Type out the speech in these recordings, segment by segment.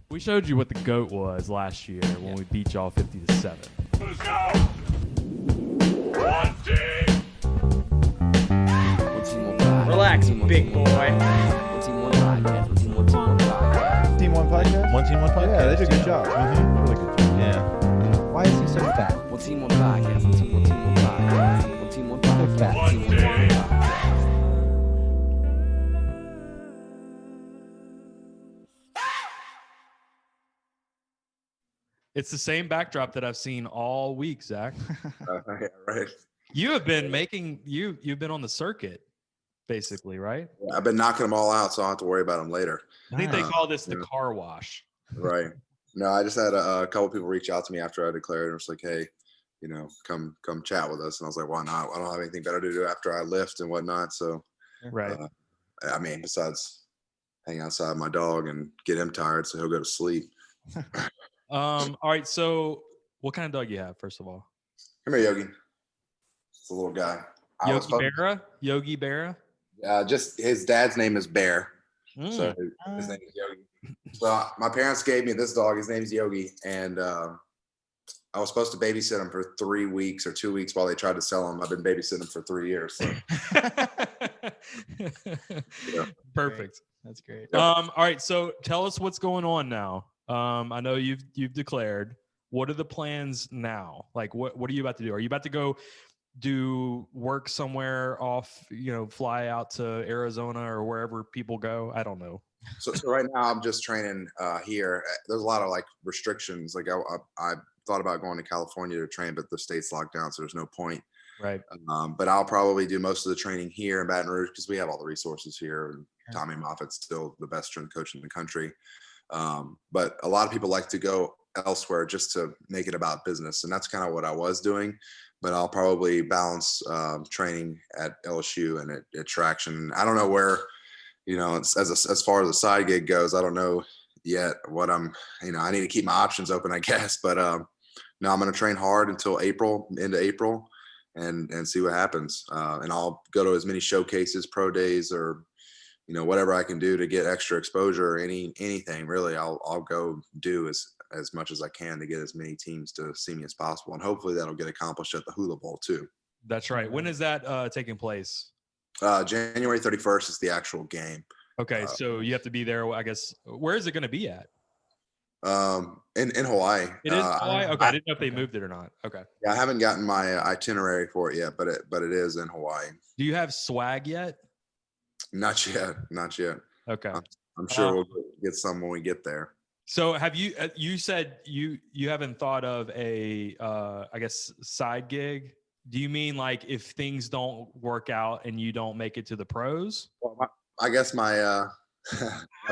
We showed you what the GOAT was last year when we beat y'all 50-7. Let's go! One team! Relax, big boy. One team, one podcast. One team, one podcast. Team One Podcast? One Team One Podcast. Yeah, they did a good job. Really good job. Yeah. Why is he so fat? One team, one podcast. One team, one podcast. One team, one podcast. fat. One team! It's the same backdrop that I've seen all week, Zach. Yeah, right. You have been you've been on the circuit, basically, right? I've been knocking them all out, so I don't have to worry about them later. I think they Nice. call this the car wash. Right. No, I just had a couple people reach out to me after I declared, and it was like, hey, come chat with us. And I was like, why not? I don't have anything better to do after I lift and whatnot. So, Right. Besides hang outside my dog and get him tired, so he'll go to sleep. All right. So what kind of dog you have, first of all? Come here, Yogi. It's a little guy. Yogi Berra? Just his dad's name is Bear. Mm. So his name is Yogi. So my parents gave me this dog. His name's Yogi, and I was supposed to babysit him for 3 weeks or 2 weeks while they tried to sell him. I've been babysitting him for 3 years. So. Perfect. That's great. All right. So tell us what's going on now. I know you've declared. What are the plans now? Like, what are you about to do? Are you about to go do work somewhere off, fly out to Arizona or wherever people go? I don't know. So right now I'm just training here. There's a lot of like restrictions. Like I thought about going to California to train, but the state's locked down, so there's no point. Right. But I'll probably do most of the training here in Baton Rouge because we have all the resources here. And Tommy Moffitt's still the best strength coach in the country. But a lot of people like to go elsewhere just to make it about business, and that's kind of what I was doing. But I'll probably balance training at LSU and at Traction. I don't know where, as far as the side gig goes, I don't know yet what I need to keep my options open, I guess. But no, I'm going to train hard until into April, and see what happens. And I'll go to as many showcases, pro days, or whatever I can do to get extra exposure, or anything really. I'll go do as much as I can to get as many teams to see me as possible, and hopefully that'll get accomplished at the Hula Bowl too. That's right. When is that taking place? January 31st is the actual game. Okay, so you have to be there. I guess. Where is it going to be at? In Hawaii. It is Hawaii. Okay, I didn't know if they moved it or not. Okay. Yeah, I haven't gotten my itinerary for it yet, but it is in Hawaii. Do you have swag yet? Not yet. Okay. I'm sure we'll get some when we get there. So have you said you haven't thought of a, I guess, side gig? Do you mean like if things don't work out and you don't make it to the pros? Well, I guess my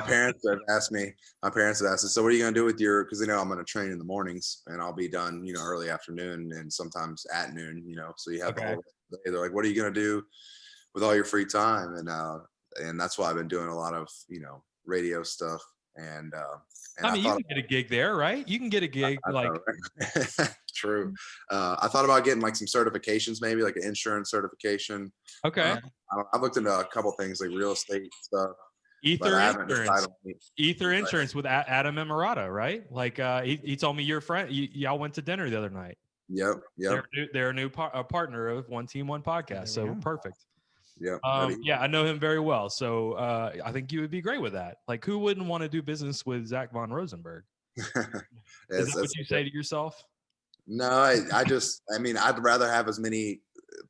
parents have asked me, so what are you going to do with because they know I'm going to train in the mornings and I'll be done, early afternoon and sometimes at noon, so you have the whole day. They're like, what are you going to do with all your free time? And that's why I've been doing a lot of, radio stuff. And I mean, you can get a gig there, right? You can get a gig True. I thought about getting like some certifications, maybe like an insurance certification. Okay. I've looked into a couple things like real estate stuff. Ether Insurance with Adam Emirata, right? Like he told me your friend, y'all went to dinner the other night. Yep. They're a new partner of One Team One Podcast, so perfect. Yeah. I know him very well, so I think you would be great with that. Like, who wouldn't want to do business with Zach von Rosenberg? Is that what you say to yourself? No, I'd rather have as many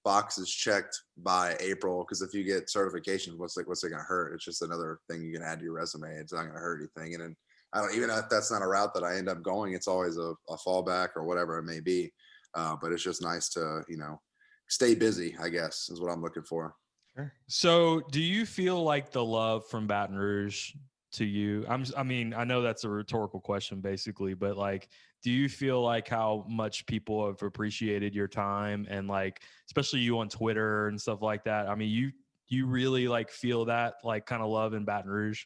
boxes checked by April, because if you get certifications, what's it going to hurt? It's just another thing you can add to your resume. It's not going to hurt anything. And then I don't even know if that's not a route that I end up going. It's always a fallback or whatever it may be. But it's just nice to stay busy, I guess, is what I'm looking for. So do you feel like the love from Baton Rouge to you? I know that's a rhetorical question basically, but like, do you feel like how much people have appreciated your time and like, especially you on Twitter and stuff like that? I mean, you really like feel that like kind of love in Baton Rouge?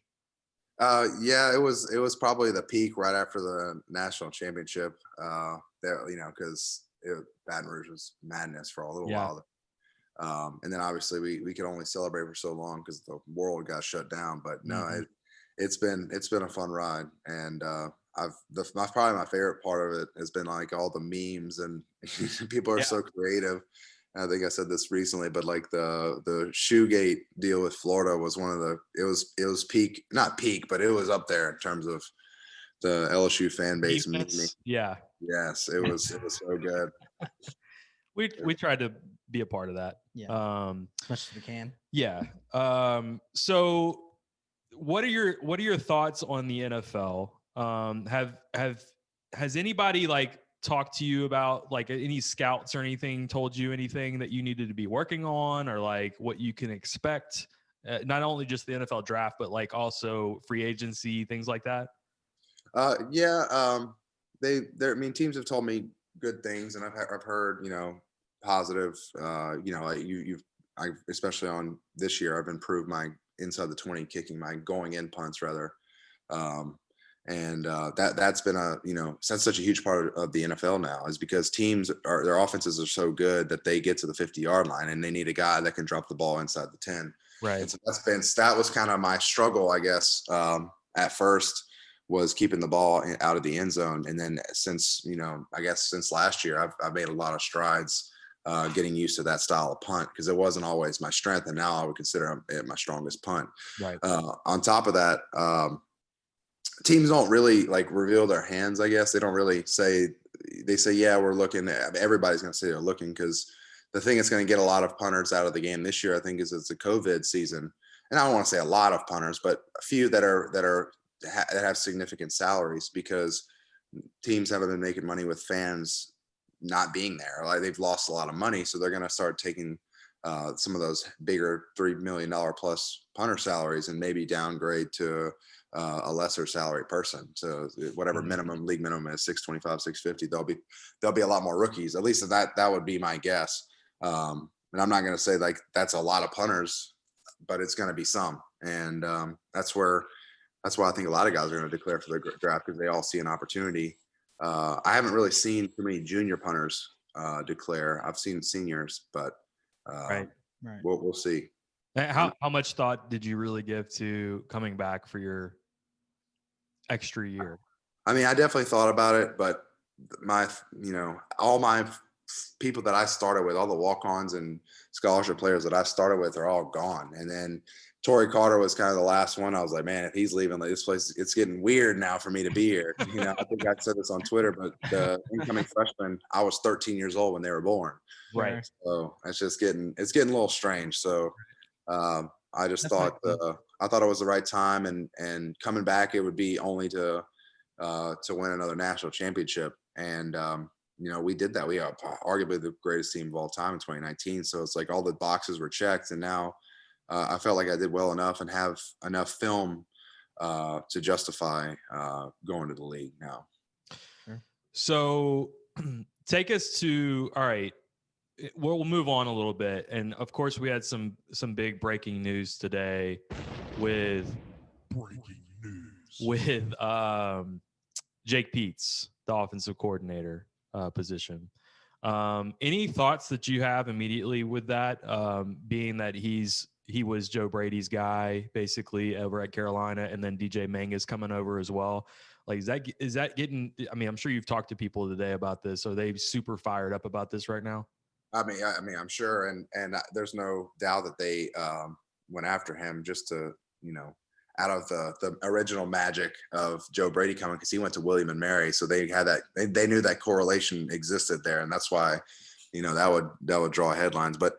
Yeah, it was probably the peak right after the national championship. Because Baton Rouge was madness for a little while. And then obviously we could only celebrate for so long because the world got shut down. But no, it's been a fun ride, and probably my favorite part of it has been like all the memes and people are Yeah. so creative. I think I said this recently, but like the Shoegate deal with Florida was one of the it was peak, not peak, but it was up there in terms of the LSU fan base memeing. Yeah. Yes, it was so good. We tried to be a part of that. Yeah. As much as we can. Yeah. So what are your thoughts on the NFL? Has anybody like talked to you about like any scouts or anything told you anything that you needed to be working on, or like what you can expect, not only just the NFL draft, but like also free agency, things like that? Yeah. I mean, teams have told me good things, and I've heard, positive, like I especially on this year, I've improved my inside the 20 kicking, my going in punts rather. And that's been that's such a huge part of the NFL now, is because their offenses are so good that they get to the 50-yard line and they need a guy that can drop the ball inside the 10. Right. And so that was kind of my struggle, I guess, at first, was keeping the ball out of the end zone. And then since last year, I've made a lot of strides getting used to that style of punt, because it wasn't always my strength. And now I would consider it my strongest punt. Right. On top of that, teams don't really like reveal their hands, I guess. They don't really say, yeah, we're looking. Everybody's going to say they're looking, because the thing that's going to get a lot of punters out of the game this year, I think, is it's a COVID season. And I don't want to say a lot of punters, but a few that have significant salaries, because teams haven't been making money with fans not being there. Like, they've lost a lot of money, so they're going to start taking some of those bigger $3 million plus punter salaries and maybe downgrade to a lesser salary person. So whatever league minimum is, 625, 650, there'll be a lot more rookies. At least that would be my guess. And I'm not going to say like that's a lot of punters, but it's going to be some. And that's why I think a lot of guys are going to declare for the draft, because they all see an opportunity. I haven't really seen too many junior punters declare. I've seen seniors, but Right. We'll see. How much thought did you really give to coming back for your extra year? I mean, I definitely thought about it, but all my people that I started with, all the walk-ons and scholarship players that I started with, are all gone. And then Torrey Carter was kind of the last one. I was like, man, if he's leaving, like, this place, it's getting weird now for me to be here. I think I said this on Twitter, but the incoming freshman, I was 13 years old when they were born. Right. So it's getting a little strange. So I just thought it was the right time, and coming back, it would be only to win another national championship. And we did that. We are arguably the greatest team of all time in 2019. So it's like all the boxes were checked, and now I felt like I did well enough and have enough film to justify going to the league now. So take us to, all right, we'll move on a little bit. And of course, we had some big breaking news today with Jake Peets, the offensive coordinator position. Any thoughts that you have immediately with that, being that he was Joe Brady's guy basically over at Carolina, and then DJ Manga's coming over as well? Like, is that getting, I mean, I'm sure you've talked to people today about this. Are they super fired up about this right now? I mean, I'm sure, and there's no doubt that they went after him just to, out of the original magic of Joe Brady coming, because he went to William and Mary, so they had that. They knew that correlation existed there, and that's why, that would draw headlines. But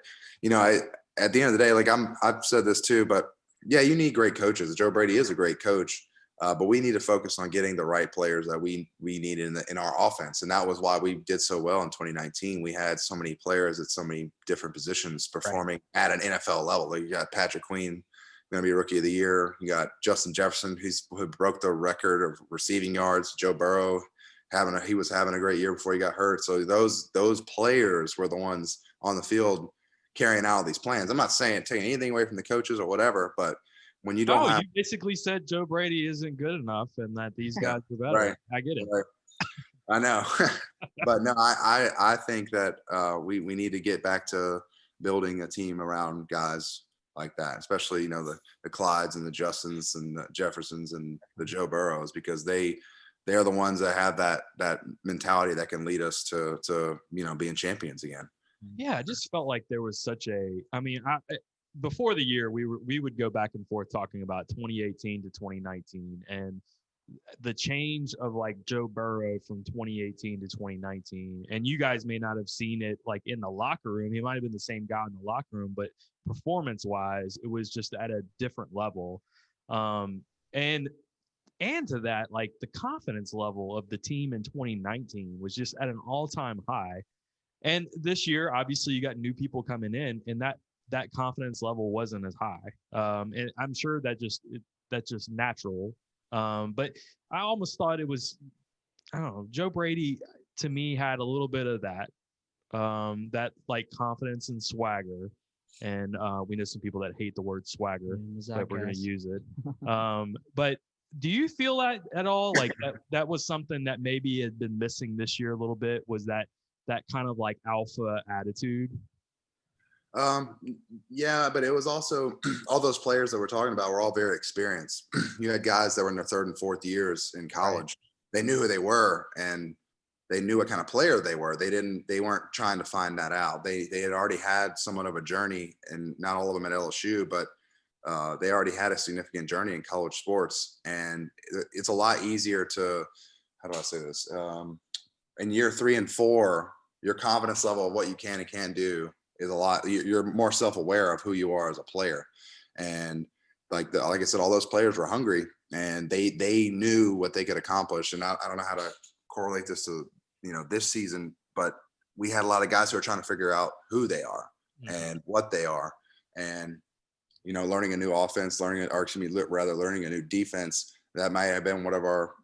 at the end of the day, like I've said this too, but yeah, you need great coaches. Joe Brady is a great coach. But we need to focus on getting the right players that we need in our offense. And that was why we did so well in 2019. We had so many players at so many different positions performing at an NFL level. Like, you got Patrick Queen, going to be Rookie of the Year. You got Justin Jefferson, who broke the record of receiving yards. Joe Burrow, he was having a great year before he got hurt. So those players were the ones on the field carrying out these plans. I'm not saying taking anything away from the coaches or whatever, but when you don't you basically said Joe Brady isn't good enough and that these guys are better. Right. I get it. Right. I know. But no, I think that we need to get back to building a team around guys like that, especially, the Clydes and the Justins and the Jeffersons and the Joe Burrows, because they are the ones that have that mentality that can lead us to being champions again. Yeah, I just felt like there was such a. I mean, before the year, we would go back and forth talking about 2018 to 2019, and the change of like Joe Burrow from 2018 to 2019. And you guys may not have seen it like in the locker room. He might have been the same guy in the locker room, but performance wise, it was just at a different level. And to that, like the confidence level of the team in 2019 was just at an all-time high. And this year, obviously, you got new people coming in, and that confidence level wasn't as high. And I'm sure that's just natural. But I almost thought it was, I don't know, Joe Brady to me had a little bit of that like confidence and swagger. And we know some people that hate the word swagger, but we're going to use it. But do you feel that at all? Like that was something that maybe had been missing this year a little bit, was that kind of like alpha attitude? Yeah, but it was also all those players that we're talking about were all very experienced. You had guys that were in their third and fourth years in college. Right. They knew who they were, and they knew what kind of player they were. They weren't trying to find that out. They had already had somewhat of a journey, and not all of them at LSU, but they already had a significant journey in college sports. And it's a lot easier to, how do I say this? In year 3 and 4, your confidence level of what you can and can't do is a lot. You're more self-aware of who you are as a player. And like I said, all those players were hungry, and they knew what they could accomplish. And I don't know how to correlate this to, this season, but we had a lot of guys who are trying to figure out who they are and what they are. And, learning a new offense, learning a new defense. That might have been one of our,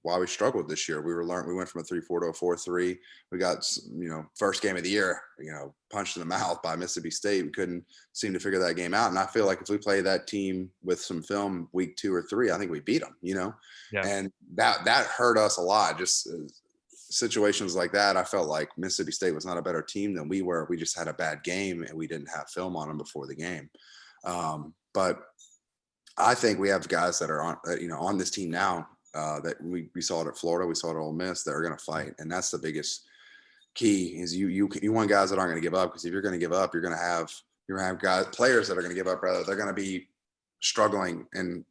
why we struggled this year. We went from a 3-4 to a 4-3. We got, first game of the year, punched in the mouth by Mississippi State. We couldn't seem to figure that game out. And I feel like if we play that team with some film week 2 or 3, I think we beat them, Yeah. And that hurt us a lot. Just situations like that. I felt like Mississippi State was not a better team than we were. We just had a bad game, and we didn't have film on them before the game. But I think we have guys that are on this team now that we saw it at Florida, we saw it at Ole Miss, that are going to fight, and that's the biggest key. Is you want guys that aren't going to give up, because if you're going to give up, you're going to have players that are going to give up. Rather, they're going to be struggling, and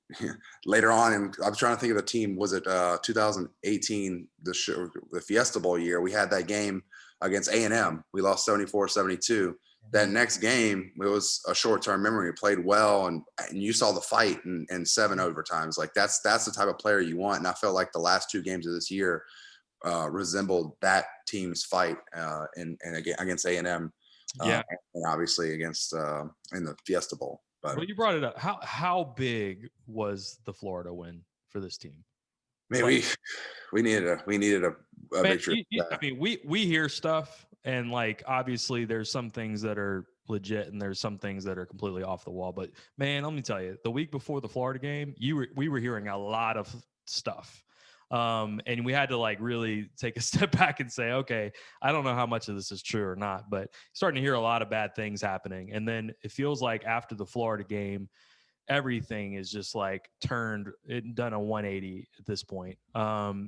later on. And I'm trying to think of the team. Was it 2018, the Fiesta Bowl year? We had that game against A&M. We lost 74-72. That next game, it was a short-term memory. We played well, and you saw the fight in 7 overtimes. Like that's the type of player you want. And I felt like the last 2 games of this year resembled that team's fight and against A&M. And obviously against in the Fiesta Bowl. But well, you brought it up. How big was the Florida win for this team? Maybe we needed a victory. I mean, we hear stuff, and like obviously there's some things that are legit and there's some things that are completely off the wall. But man, let me tell you, the week before the Florida game, we were hearing a lot of stuff. And we had to like really take a step back and say, okay, I don't know how much of this is true or not, but starting to hear a lot of bad things happening. And then it feels like after the Florida game, everything is just like done a 180 at this point.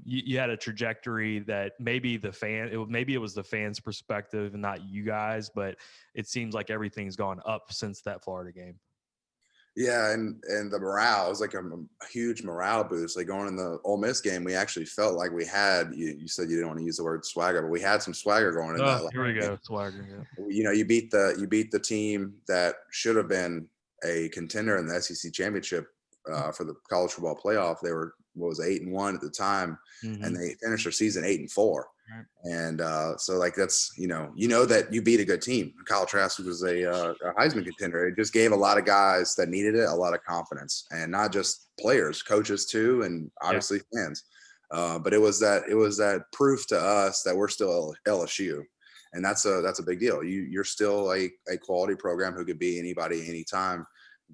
You had a trajectory that maybe it was the fans' perspective and not you guys, but it seems like everything's gone up since that Florida game. Yeah, and the morale, it was like a huge morale boost. Like going in the Ole Miss game, we actually felt like we had. You said you didn't want to use the word swagger, but we had some swagger going in that. Here we go, swagger. Yeah. You beat the team that should have been a contender in the SEC championship for the college football playoff. They were 8-1 at the time, and they finished their season 8-4. Right. And so like that's that you beat a good team. Kyle Trask was a Heisman contender. It just gave a lot of guys that needed it a lot of confidence, and not just players, coaches too, and obviously fans. But it was that proof to us that we're still LSU, and that's a big deal. You're still a quality program who could be anybody anytime,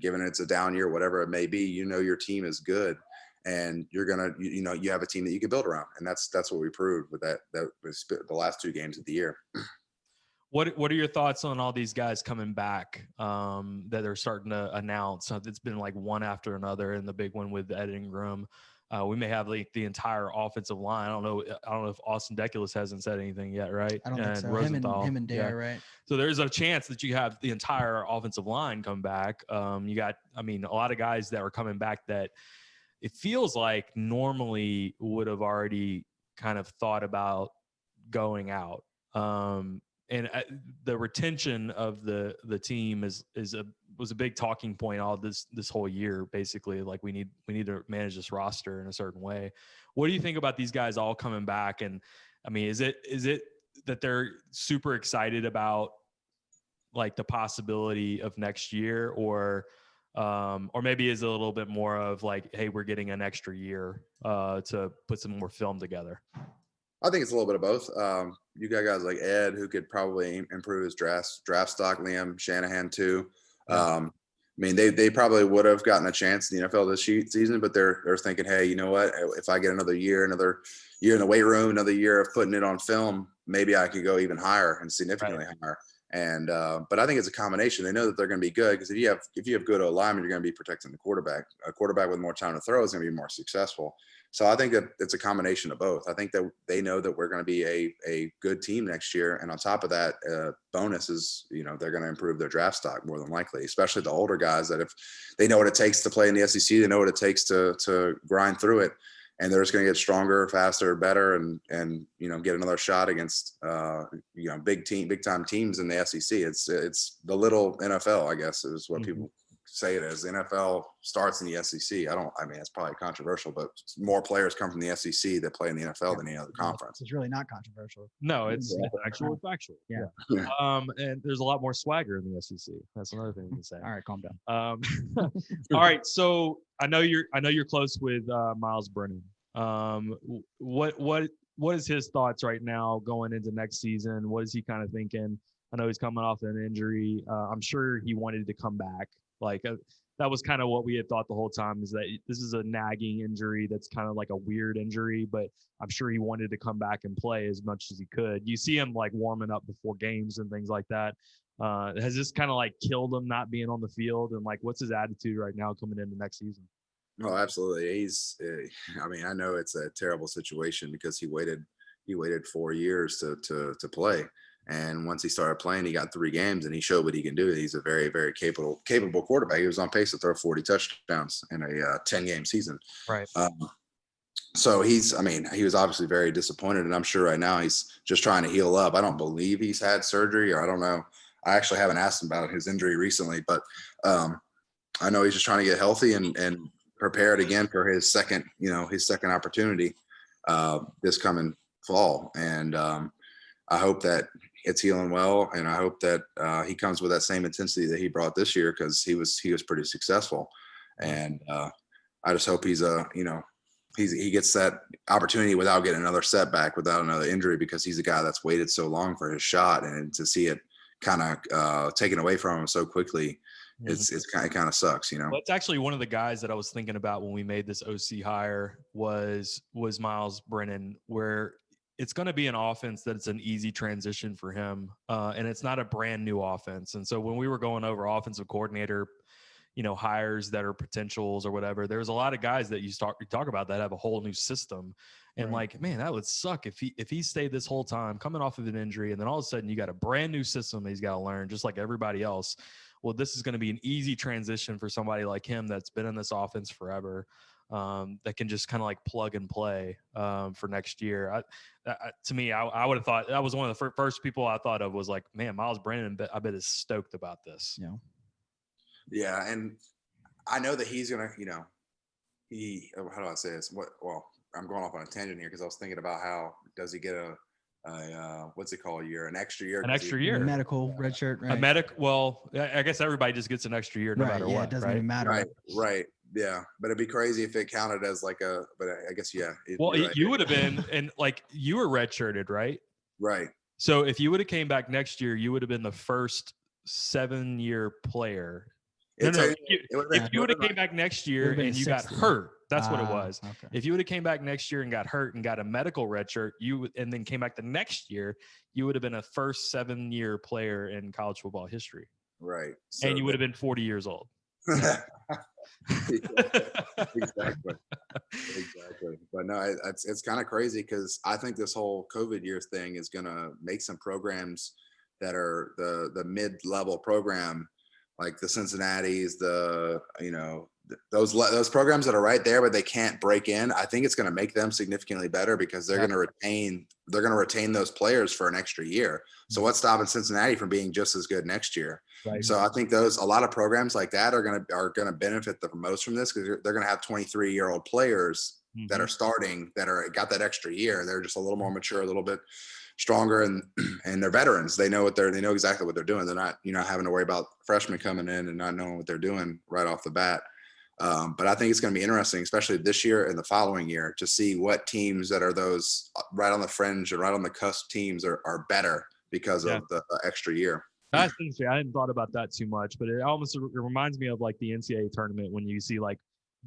given it's a down year, whatever it may be. Your team is good. And you're gonna, you have a team that you can build around, and that's what we proved with that was the last 2 games of the year. What are your thoughts on all these guys coming back that they're starting to announce? It's been like one after another, and the big one with the editing room. We may have like the entire offensive line. I don't know if Austin Deculus hasn't said anything yet, right? I don't think so. Rosenthal, Him and Dare, right? So there's a chance that you have the entire offensive line come back. You got, I mean, a lot of guys that are coming back that it feels like normally would have already kind of thought about going out. And the retention of the team was a big talking point all this whole year. Basically, like we need to manage this roster in a certain way. What do you think about these guys all coming back? And I mean, is it that they're super excited about like the possibility of next year, or maybe is it a little bit more of like, hey, we're getting an extra year to put some more film together? I think it's a little bit of both. You got guys like Ed who could probably improve his draft stock. Liam Shanahan too. I mean, they probably would have gotten a chance in the NFL this season, but they're thinking, hey, you know what? If I get another year in the weight room, another year of putting it on film, maybe I could go even higher and significantly higher. And but I think it's a combination. They know that they're going to be good because if you have good alignment, you're going to be protecting the quarterback. A quarterback with more time to throw is going to be more successful. So I think that it's a combination of both. I think that they know that we're going to be a good team next year, and on top of that, bonus is they're going to improve their draft stock more than likely, especially the older guys that if they know what it takes to play in the SEC, they know what it takes to grind through it, and they're just going to get stronger, faster, better, and get another shot against big time teams in the SEC. It's the little NFL, I guess, is what people say it as. The NFL starts in the SEC. I mean, it's probably controversial, but more players come from the SEC that play in the NFL than any other conference. It's really not controversial. No, it's actual factual. Yeah. And there's a lot more swagger in the SEC. That's another thing to say. All right, calm down. All right. So I know you're close with Miles Brennan. What is his thoughts right now going into next season? What is he kind of thinking? I know he's coming off an injury. I'm sure he wanted to come back. Like that was kind of what we had thought the whole time, is that this is a nagging injury that's kind of like a weird injury, but I'm sure he wanted to come back and play as much as he could. You see him like warming up before games and things like that. Has this kind of like killed him not being on the field? And like, what's his attitude right now coming into next season? Oh, absolutely. I mean, I know it's a terrible situation because he waited 4 years to play. And once he started playing, he got 3 games and he showed what he can do. He's a very, very capable quarterback. He was on pace to throw 40 touchdowns in a 10-game season. Right. So he was obviously very disappointed, and I'm sure right now he's just trying to heal up. I don't believe he's had surgery, or I don't know. I actually haven't asked him about his injury recently, but I know he's just trying to get healthy and prepared again for his second opportunity this coming fall. And I hope that it's healing well, and I hope that he comes with that same intensity that he brought this year, because he was pretty successful. And I just hope he gets that opportunity without getting another setback, without another injury, because he's a guy that's waited so long for his shot, and to see it kind of taken away from him so quickly, it kind of sucks, Well, it's actually one of the guys that I was thinking about when we made this OC hire was Miles Brennan, where it's going to be an offense that it's an easy transition for him, and it's not a brand new offense. And so when we were going over offensive coordinator, hires that are potentials or whatever, there's a lot of guys that you talk about that have a whole new system. And right. Like, man, that would suck if he stayed this whole time coming off of an injury, and then all of a sudden you got a brand new system that he's got to learn, just like everybody else. Well, this is going to be an easy transition for somebody like him that's been in this offense forever, that can just kind of like plug and play for next year. To me, I would have thought that was one of the first people I thought of was like, man, Miles Brennan, I bet is stoked about this. Yeah, and I know that he's gonna, how do I say this? I'm going off on a tangent here because I was thinking about how does he get a what's it called, an extra year? An extra year. Medical red shirt, right? A medic. Well, I guess everybody just gets an extra year no matter what. It doesn't even matter. Right. Yeah, but it'd be crazy if it counted as like but I guess Well, you would have been, and like you were redshirted, right? Right. So if you would have came back next year, you would have been the first 7-year player. If you would have came back next year and you got hurt, That's what it was. Okay. If you would have came back next year and got hurt and got a medical redshirt, and then came back the next year, you would have been a first 7-year player in college football history, Right. So and you would have been 40 years old. Exactly. But no, it's kind of crazy because I think this whole COVID year thing is going to make some programs that are the mid-level program, like the Cincinnati's, those programs that are right there, but they can't break in. I think it's going to make them significantly better because they're going to retain those players for an extra year. So what's stopping Cincinnati from being just as good next year? Right. So I think a lot of programs like that are going to benefit the most from this because they're going to have 23-year-old players that are starting got that extra year. They're just a little more mature, a little bit stronger, and they're veterans. They know exactly what they're doing. They're not having to worry about freshmen coming in and not knowing what they're doing right off the bat. But I think it's going to be interesting, especially this year and the following year, to see what teams that are those right on the fringe and right on the cusp teams are better because of the extra year. That's interesting. I hadn't thought about that too much, but it reminds me of like the NCAA tournament when you see like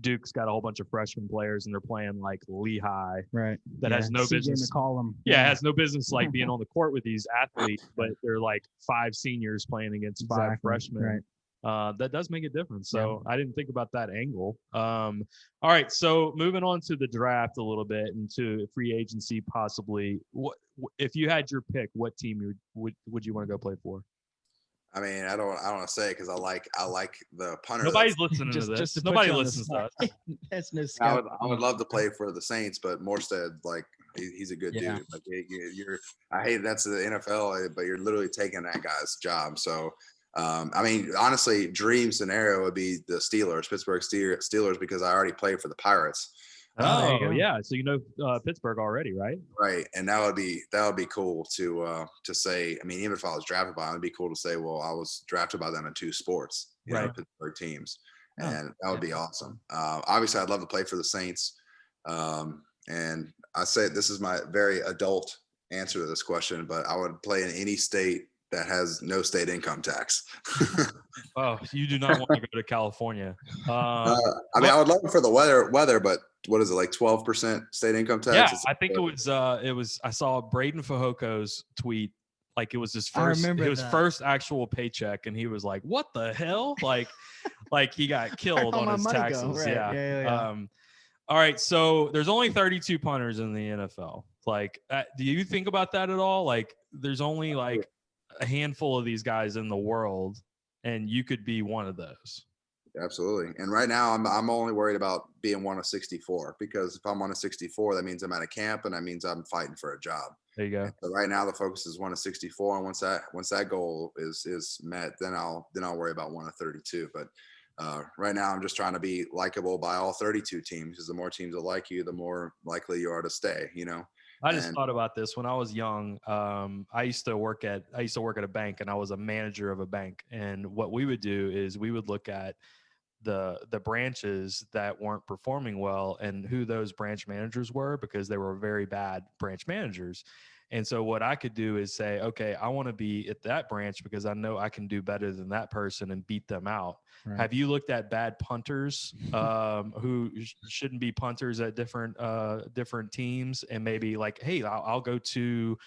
Duke's got a whole bunch of freshman players and they're playing like Lehigh, right? That has no business. McCollum. Has no business like being on the court with these athletes, but they're like 5 seniors playing against 5 freshmen. Right. That does make a difference. So I didn't think about that angle. All right. So moving on to the draft a little bit and to free agency, possibly. What if you had your pick? What team would you want to go play for? I mean, I don't want to say because I like the punter. Nobody's listening to this. Just to Nobody listens to us. That's no I would love to play for the Saints, but Morstead, like he's a good dude. Like I hate that's the NFL, but you're literally taking that guy's job. So I mean, honestly, dream scenario would be the Pittsburgh Steelers, because I already played for the Pirates. Oh, yeah. So Pittsburgh already, right? Right, and that would be cool to say. I mean, even if I was drafted by them, it'd be cool to say, well, I was drafted by them in 2 sports, you know, Pittsburgh teams, and that would be awesome. Obviously, I'd love to play for the Saints, and I say this is my very adult answer to this question, but I would play in any state that has no state income tax. Oh, you do not want to go to California. I mean, I would love it for the weather, but what is it, like 12% state income tax? Yeah, I think it was. I saw Braden Fajoko's tweet. Like it was his first actual paycheck, and he was like, "What the hell?" Like he got killed on his taxes. Right. Yeah. All right, so there's only 32 punters in the NFL. Like, do you think about that at all? Like, there's only like a handful of these guys in the world, and you could be one of those. Absolutely. And right now I'm only worried about being one of 64, because if I'm one of 64, that means I'm at a camp, and that means I'm fighting for a job. There you go. So right now the focus is one of 64, and once that goal is met, then I'll worry about one of 32. But right now I'm just trying to be likable by all 32 teams, because the more teams that like you, the more likely you are to stay, you know. I just thought about this when I was young. I used to work at a bank, and I was a manager of a bank. And what we would do is we would look at the branches that weren't performing well and who those branch managers were, because they were very bad branch managers. And so what I could do is say, okay, I want to be at that branch because I know I can do better than that person and beat them out. Right. Have you looked at bad punters who shouldn't be punters at different teams, and maybe like, hey, I'll go to,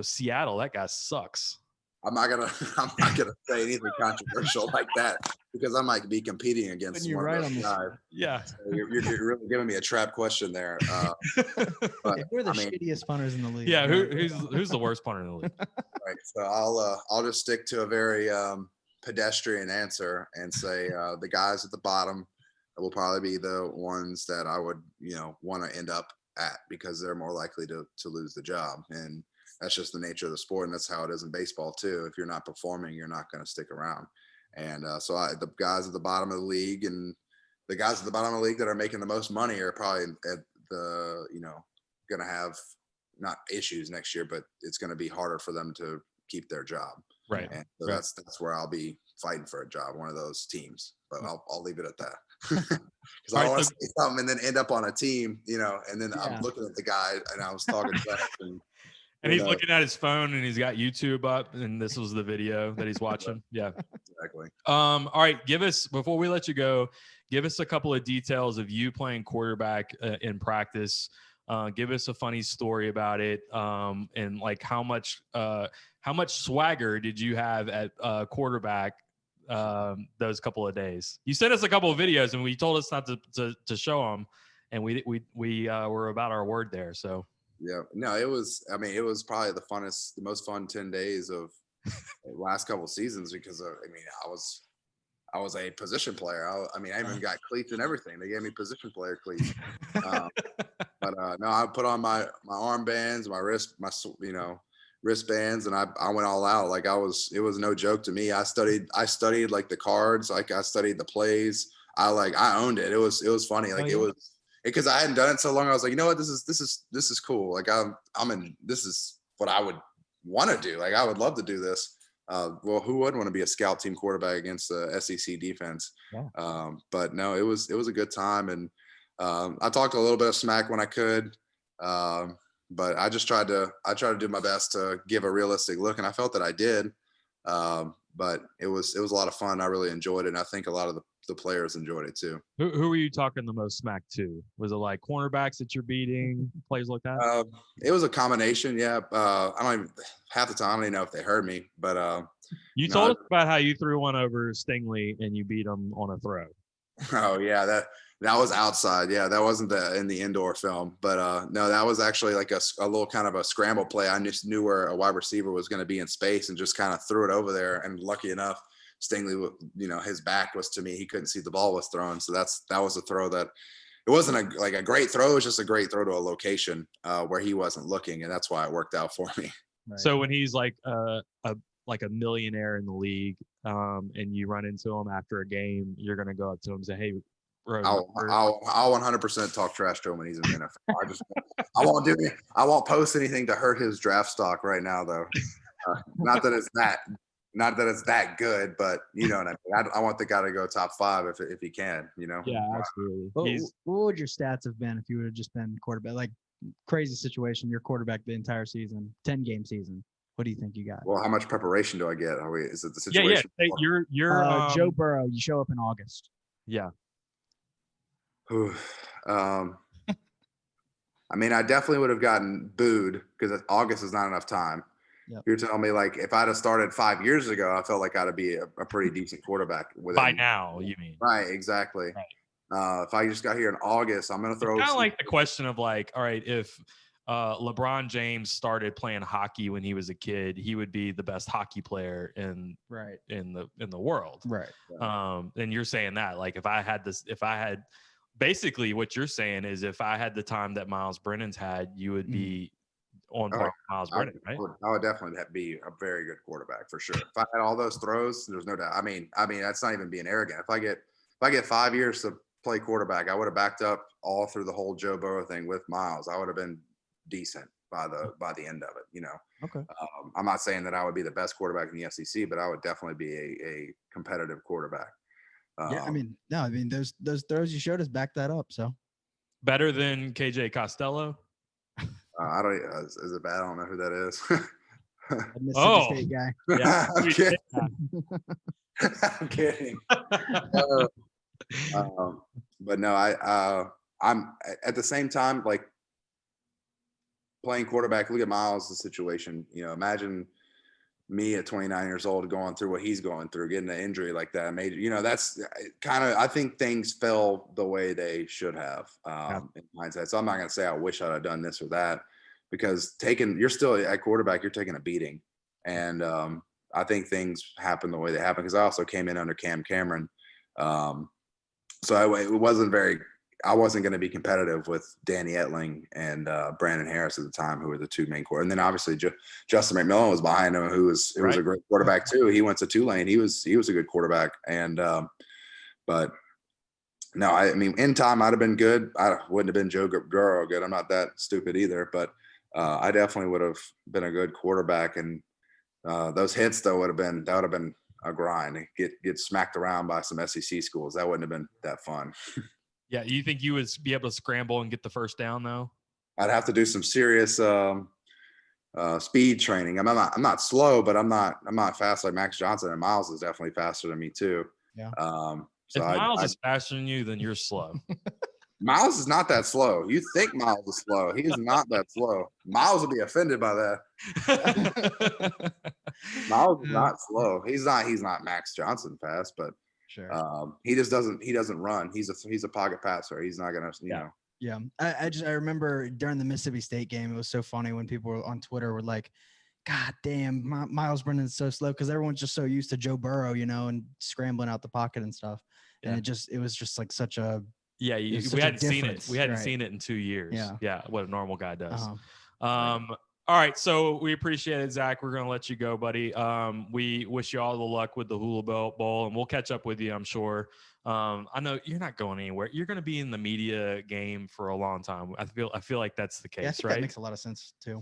Seattle. That guy sucks. I'm not gonna say anything controversial like that, because I might be competing against one of those guys. Yeah, so you're really giving me a trap question there. But we're the shittiest punters in the league. Yeah, who's the worst punter in the league? Right. So I'll just stick to a very pedestrian answer and say the guys at the bottom will probably be the ones that I would want to end up at, because they're more likely to lose the job. And that's just the nature of the sport, and that's how it is in baseball too. If you're not performing, you're not going to stick around. And so the guys at the bottom of the league, and the guys at the bottom of the league that are making the most money are probably at the going to have not issues next year, but it's going to be harder for them to keep their job. Right. And so that's where I'll be fighting for a job, one of those teams. But I'll leave it at that. Because I don't want to say something and then end up on a team, and then I'm looking at the guy and I was talking trash and he's looking at his phone, and he's got YouTube up, and this was the video that he's watching. Yeah, exactly. All right, before we let you go, give us a couple of details of you playing quarterback in practice. Give us a funny story about it, and like how much swagger did you have at quarterback those couple of days? You sent us a couple of videos, and we told us not to show them, and we were about our word there. So yeah, no, it was. I mean, it was probably the most fun 10 days of the last couple of seasons because I was a position player. I mean, I even got cleats and everything. They gave me position player cleats. But no, I put on my armbands, my wristbands, and I went all out. Like it was no joke to me. I studied like the cards, like I studied the plays. I owned it. It was funny. Like it was because I hadn't done it so long. I was like, you know what, this is cool. Like this is what I would want to do. Like I would love to do this. Well, who would want to be a scout team quarterback against the SEC defense? Yeah. But no, it was a good time, and I talked a little bit of smack when I could, but I just tried to do my best to give a realistic look, and I felt that I did. But it was a lot of fun. I really enjoyed it, and I think a lot of the players enjoyed it too. Who were you talking the most smack to? Was it like cornerbacks that you're beating, plays like that? It was a combination. Yeah. I don't even half the time I don't even know if they heard me, but you told us about how you threw one over Stingley and you beat him on a throw. Oh yeah, that was outside. Yeah, that wasn't in the indoor film, but no, that was actually like a little kind of a scramble play. I just knew where a wide receiver was going to be in space and just kind of threw it over there. And lucky enough, Stingley, his back was to me. He couldn't see the ball was thrown. So that was a throw that it wasn't a great throw. It was just a great throw to a location where he wasn't looking. And that's why it worked out for me. Right. So when he's like a millionaire in the league, and you run into him after a game, you're going to go up to him and say, hey, I'll 100% talk trash to him when he's in the NFL. I won't post anything to hurt his draft stock right now, though. Not that it's that good, but you know what I mean. I want the guy to go top 5 if he can. Yeah, absolutely. What would your stats have been if you would have just been quarterback? Like crazy situation, you're quarterback the entire season, 10-game season. What do you think you got? Well, how much preparation do I get? Is it the situation? Yeah. You're Joe Burrow. You show up in August. Yeah. I mean, I definitely would have gotten booed because August is not enough time. Yep. You're telling me like if I'd have started 5 years ago, I felt like I'd be a pretty decent quarterback. By now, you mean? Right, exactly. Right. If I just got here in August, I'm going to throw. Kind of like the question of like, all right, if LeBron James started playing hockey when he was a kid, he would be the best hockey player in the world. Right. And you're saying that like if I had basically what you're saying is if I had the time that Miles Brennan's had, you would be on par with Miles Brennan, right? I would definitely be a very good quarterback for sure. If I had all those throws, there's no doubt. I mean, that's not even being arrogant. If I get 5 years to play quarterback, I would have backed up all through the whole Joe Burrow thing with Miles. I would have been decent by the end of it. Okay. I'm not saying that I would be the best quarterback in the SEC, but I would definitely be a competitive quarterback. Those throws you showed us back that up. So better than KJ Costello. I don't. Is it bad? I don't know who that is. Mississippi State guy. Yeah, I'm kidding. But no, I'm at the same time like playing quarterback. Look at Miles' situation. Imagine me at 29 years old going through what he's going through, getting an injury like that. That's kind of, I think things fell the way they should have in hindsight. So I'm not going to say I wish I'd have done this or that because you're still at quarterback, you're taking a beating. And I think things happen the way they happen because I also came in under Cam Cameron. I wasn't going to be competitive with Danny Etling and Brandon Harris at the time, who were the two main core. And then obviously Justin McMillan was behind him, who was a great quarterback too. He went to Tulane. He was a good quarterback. And but no, I mean, in time I'd have been good. I wouldn't have been Joe Burrow good. I'm not that stupid either, but I definitely would have been a good quarterback. And those hits though would have been a grind. Get smacked around by some SEC schools. That wouldn't have been that fun. Yeah, you think you would be able to scramble and get the first down though? I'd have to do some serious speed training. I'm not slow, but I'm not fast like Max Johnson, and Miles is definitely faster than me too. Yeah. So If Miles is faster than you, then you're slow. Miles is not that slow. You think Miles is slow. He is not that slow. Miles will be offended by that. Miles is not slow. He's not Max Johnson fast, but Sure. he doesn't run. He's a pocket passer. He's not gonna, you know. Yeah. I remember during the Mississippi State game, it was so funny when people were on Twitter were like, God damn, Miles Brennan's so slow, because everyone's just so used to Joe Burrow, and scrambling out the pocket and stuff. And it was just like such a Yeah, such we a hadn't seen it. difference, We hadn't right. seen it in 2 years. Yeah. What a normal guy does. Uh-huh. All right, so we appreciate it, Zach. We're gonna let you go, buddy. We wish you all the luck with the Hula Bowl, and we'll catch up with you, I'm sure. I know you're not going anywhere. You're gonna be in the media game for a long time. I feel like that's the case, Yeah, I think right? that makes a lot of sense too.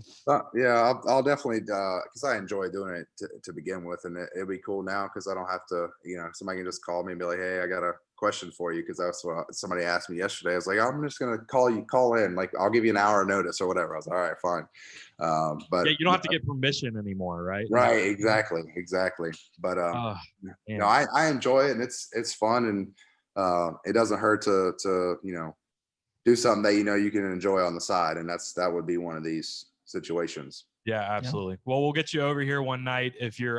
Yeah, I'll definitely because I enjoy doing it to begin with, and it'll be cool now because I don't have to. Somebody can just call me and be like, "Hey, I got a question for you," because that's what somebody asked me yesterday. I was like, "I'm just gonna call in. Like, I'll give you an hour notice or whatever." I was like, "All right, fine." But yeah, you don't have to get permission anymore, right? Right, exactly. But I enjoy it, and it's fun, and it doesn't hurt to do something that you can enjoy on the side, and that would be one of these situations. Yeah, absolutely. Yeah. Well, we'll get you over here one night if you're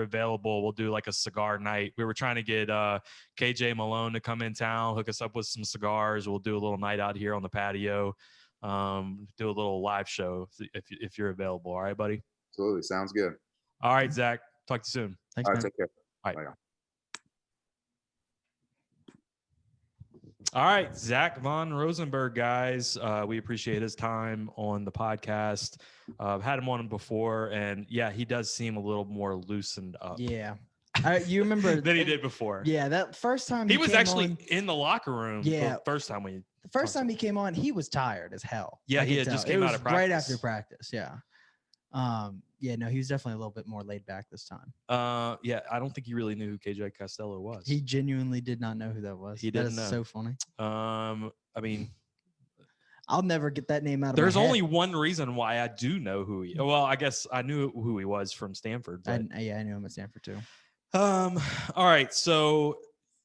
available. We'll do like a cigar night. We were trying to get KJ Malone to come in town, hook us up with some cigars. We'll do a little night out here on the patio. Do a little live show if you're available. All right, buddy. Absolutely, sounds good. All right, Zach. Talk to you soon. Thanks, all right, man. take care. All right. Bye. All right, Zach Von Rosenberg, guys. We appreciate his time on the podcast. Had him on before, and yeah, he does seem a little more loosened up. Yeah. You remember than he did before. Yeah, that first time he was actually in the locker room. Yeah, the first time he came on, he was tired as hell. Yeah, he had just came out of practice right after practice. Yeah. No, he was definitely a little bit more laid back this time. Yeah, I don't think he really knew who KJ Costello was. He genuinely did not know who that was. He didn't know. So funny. I mean, I'll never get that name out of There's my head. only one reason why I do know who he. Well, I guess I knew who he was from Stanford. I knew him at Stanford too. All right, so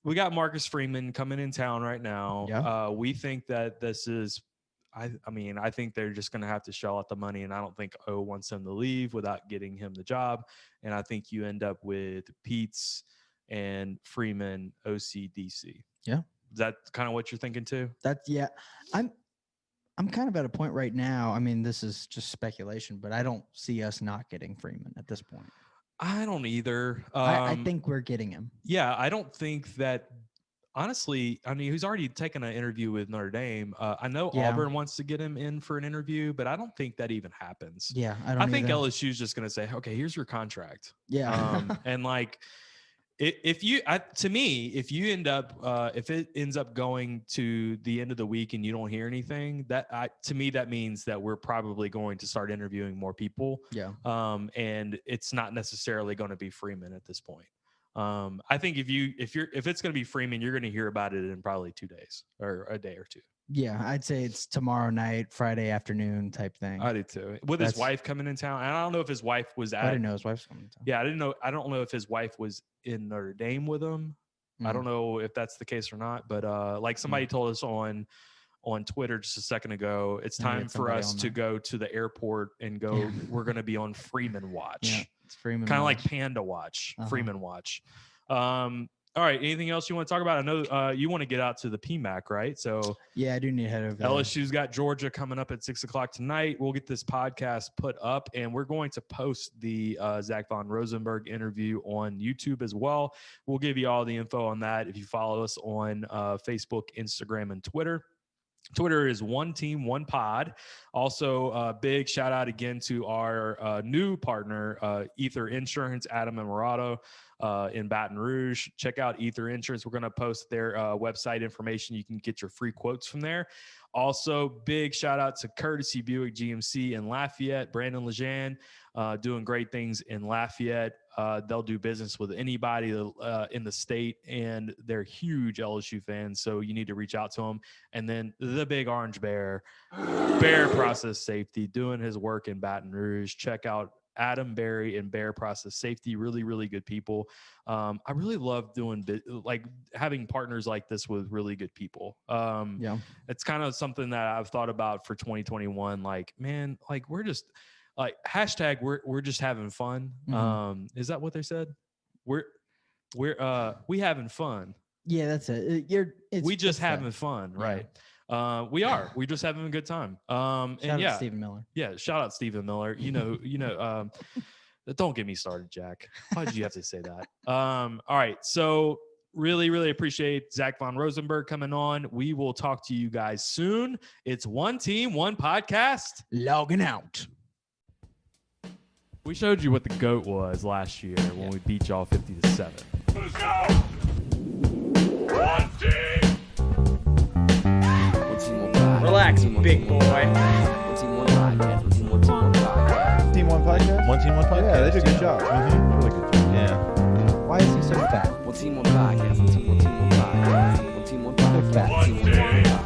we got Marcus Freeman coming in town right now. Yeah. We think that this is. I think they're just going to have to shell out the money, and I don't think O wants him to leave without getting him the job. And I think you end up with Peets and Freeman, OCDC. Yeah. Is that kind of what you're thinking too? I'm kind of at a point right now. I mean, this is just speculation, but I don't see us not getting Freeman at this point. I don't either. I think we're getting him. Yeah, I don't think that. Honestly, I mean, he's already taken an interview with Notre Dame. I know Auburn wants to get him in for an interview, but I don't think that even happens. Yeah, I think LSU's just going to say, okay, here's your contract. Yeah. And like, if you end up, if it ends up going to the end of the week and you don't hear anything, to me, that means that we're probably going to start interviewing more people. Yeah. And it's not necessarily going to be Freeman at this point. I think if it's going to be Freeman, you're going to hear about it in probably 2 days or a day or two. Yeah, I'd say it's tomorrow night, Friday afternoon type thing. I do too. With his wife coming in town, and I don't know if his wife was I didn't know his wife's coming in town. Yeah, I don't know if his wife was in Notre Dame with him. I don't know if that's the case or not. But like somebody told us on Twitter just a second ago, it's time for us to go to the airport and go. Yeah. We're going to be on Freeman watch. Yeah, it's Freeman. Kind of like Panda watch, Freeman watch. All right. Anything else you want to talk about? I know you want to get out to the PMAC, right? So yeah, I do need to head over there. LSU's got Georgia coming up at 6:00 tonight. We'll get this podcast put up, and we're going to post the Zach Von Rosenberg interview on YouTube as well. We'll give you all the info on that if you follow us on Facebook, Instagram, and Twitter. Twitter is One Team, One Pod. Also, big shout out again to our new partner, Ether Insurance, Adam and Murado in Baton Rouge. Check out Ether Insurance. We're going to post their website information. You can get your free quotes from there. Also, big shout out to Courtesy Buick GMC in Lafayette, Brandon Lejean, doing great things in Lafayette. They'll do business with anybody in the state, and they're huge LSU fans, so you need to reach out to them. And then the big orange bear Process Safety, doing his work in Baton Rouge. Check out Adam Barry and Bear Process Safety, really, really good people. I really love doing like having partners like this with really good people. It's kind of something that I've thought about for 2021. Like, man, like we're just like hashtag we're just having fun. Is that what they said? We having fun. Yeah, that's it. We just having fun, right? We're just having a good time. Shout and out yeah, to Stephen Miller. Yeah, shout out Stephen Miller. Don't get me started, Jack. Why did you have to say that? All right, so really, really appreciate Zach von Rosenberg coming on. We will talk to you guys soon. It's One Team, One Podcast. Logging out. We showed you what the GOAT was last year when we beat y'all 50-7. Let's go! One team! Relax, big boy. Team One Podcast. Team One Podcast? One Team One Podcast. Yeah, they did a good job. Really good job. Yeah. Why is he so fat? One Team One Podcast. One Team One Podcast. One Team One So Podcast. fat. One team!